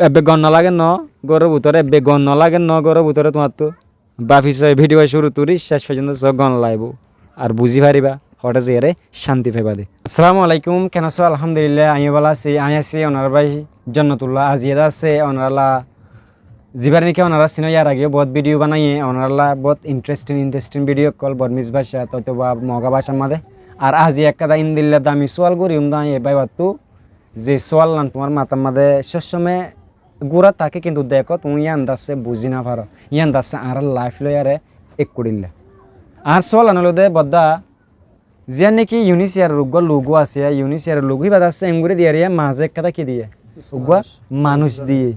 এবে গণ লাগে ন গরুর ভিতরে এবে গণ লাগে ন গরুর ভিতরে তোমার তো বাফিস ভিডিও শুরু তুরি শেষ পর্যন্ত সব গণ লাইব আর বুঝি পারিবা হঠাৎ যে শান্তি পাইবা দে। আসসালামু আলাইকুম, কেন আছো? আলহামদুলিল্লাহ আমি ভালো আছি। আমি আছি ওনার ভাই জন্নতুল্লাহ আজিয়াদা আছে ওনারা জিবার নাকি ওনারা সিনো ইয়ার আগে বহুত ভিডিও বানাইয়ে ওনারা বহুত ইন্টারেস্টিং ভিডিও কল বর্মিজ ভাষা তো বা মগা ভাষার মাঝে আর আজি একটা ইন্দিল্লা দামি সোয়াল করি দাঁড়ি এবার বাতু যে সোয়াল নান তোমার মাথার মাঝে সবসময় গুড়া থাকে কিন্তু দেখো তুমি ইয়ান দাসে বুঝি না পারো ইয়ান দাসে আর লাইফ লয়ারে এক করিলে আর সোয়াল আনলো দে বদ্দা যে নাকি ইউনিসিয়ার রোগ লোগো আছে ইউনিসিয়ার লোগোই বাদ আছে এমগুড়ি দিয়ে মাঝে একটা কি দিয়ে উগুয়া মানুষ দিয়ে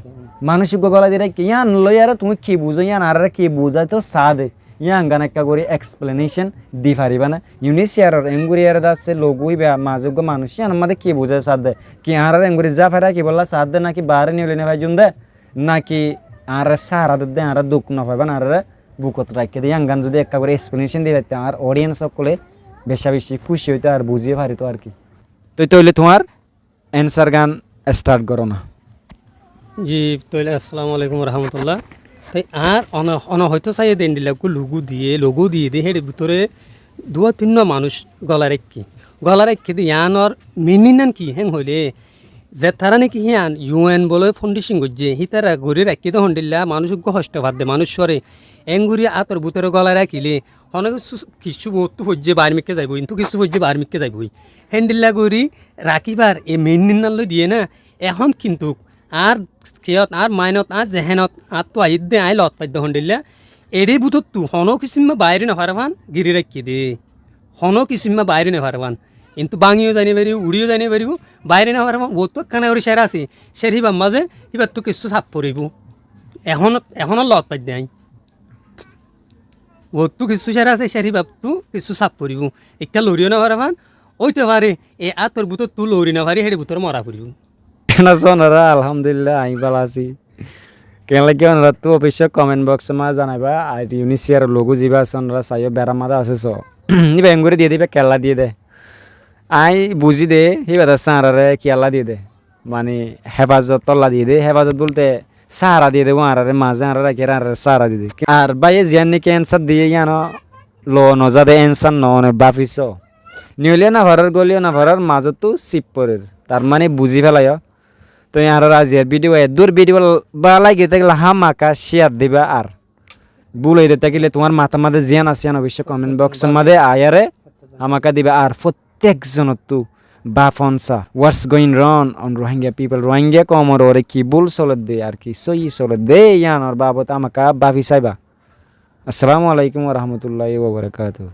মানুষ গলা দিয়ে কি ইয়ান লয়ারে তুমি কি বুঝো ইয়ান আর কি বুঝাই তো সাদে ইয়ান গান একটা করে এক্সপ্লেনেশন দি পারিবা না ইউনিসিয়ার এমগুড়ি আর দাসে লোগোই বা মাঝে মানুষ ইয়ান আমাদের কি বুঝায় সাদে কি আর এমগুড়ি যা ফেরা কি বললা সাদে নাকি বারে নিলে না ভাই জুন্দে নাকি আর সারা দে আর দুঃখ না পাইবা না আর বুকত রাখে দিয়ে ইয়ান গান যদি একটা করে এক্সপ্লেনেশন দিয়ে দিতে আর অডিয়েন্স সকলে বেশা বেশি খুশি হইতো আর বুঝিয়ে পারিত আর কি। তো তৈলে তোমার অ্যান্সার গান স্টার্ট করো না। জি তৈলে আসসালামু আলাইকুম রহমতুল্লাহ। তাই আর অন হয়তো চাই দেন দিলাকু লঘু দিয়ে দিয়ে হের ভিতরে দুয়া তিন মানুষ গলা রেখে দিয়ে ইয়ানর মিনিনান কি হেং হইলে যে তারা নাকি হিয়ান ইউএন বলে ফাউন্ডেশন করছে হি তারা ঘুরে রাখি তো হন্ডিল্লা মানুষ হষ্ট ভাত দে মানুষ সরে এঙ্গুরি আতর ভিতরে গলা রাখিলে অনেক কিছু বস্তু হজ্জে বার্মিককে যাইব কিন্তু কিছু হজ্জে বার্মিককে যাইবই হ্যান্ডিল্লা গরি রাখিবার এ মেনিনাল দিয়ে না এখন কিন্তু আর খেয়ত আর মাইনত আর জেহেনত আর তো আইত দে আই লত পাদ্য হন্ডিল্লা এড়ে বুথত তু হন কিসিমা বাইরে না হারবান গিরি রাখি দে হন কিসিমা বাইরে না হারবান কিন্তু বাঙিও জানি পারিব উড়িও জানি পারিব বাইরে না হারবান বহুত কানা করে সেরা আছে সে হিবার মাঝে হিবার তো কিছু চাপ পড়িব এখনো লত পাদ্য আই বহুত কিছু সেরা আছে সে হিবার তো কিছু চাপ পড়িব একটা লড়িও না হারবান ওইতে পারে এ আতর বুতর তু লড়ি না পারি হেঁটে বুতর মরা পড়িব। কেন সোনারা আলহামদুলিল্লাহ আমি ভালো আছি। কেন লাগে ওনারা তো অবশ্যই কমেন্ট বক্সে মা জানাইবা আর ইউনিসিয়ার লোগো যাবা আছে ওনারা চাইও বেড়া মাদা আছে সো নিবা এম করে দিয়ে দিবে কেলা দিয়ে দে আই বুঝি দে হিবাদ সাহারে কেলা দিয়ে দে মানে হেফাজত তল্লা দিয়ে দে হেফাজত বলতে সাহারা দিয়ে দেবো আর মাঝে আর রাখে আর সাহারা দিয়ে দে আর বাইয়ে জিয়ান নাকি অ্যান্সার দিয়ে ইয়ানো লো নজা দে অ্যান্সার ননে বাফিস নিউলিয়া না ভরার গলিও না ভরার মাজত তো সিপ পরের তার মানে বুঝি ফেলাই তো আর আজিয়ার ভিডিও দূর ভিডিও বা লাগে থাকলে হামাকা শেয়ার দিবা আর ভুল হয়ে থাকিলে তোমার মাথা মাঝে জিয়ান আছে অবশ্য কমেন্ট বক্সের মাঝে আয়ারে আমাকে দিবা আর প্রত্যেকজনত তো বা ফনসা what's going wrong on Rohingya people Rohingya কমর ওরে কি ভুল চলে দে আর কি সই চলে দে ইয়ানোর বাবদ আমাকে বাফি চাইবা। আসসালামু আলাইকুম ওয়া রাহমাতুল্লাহি ওয়া বারাকাতুহু।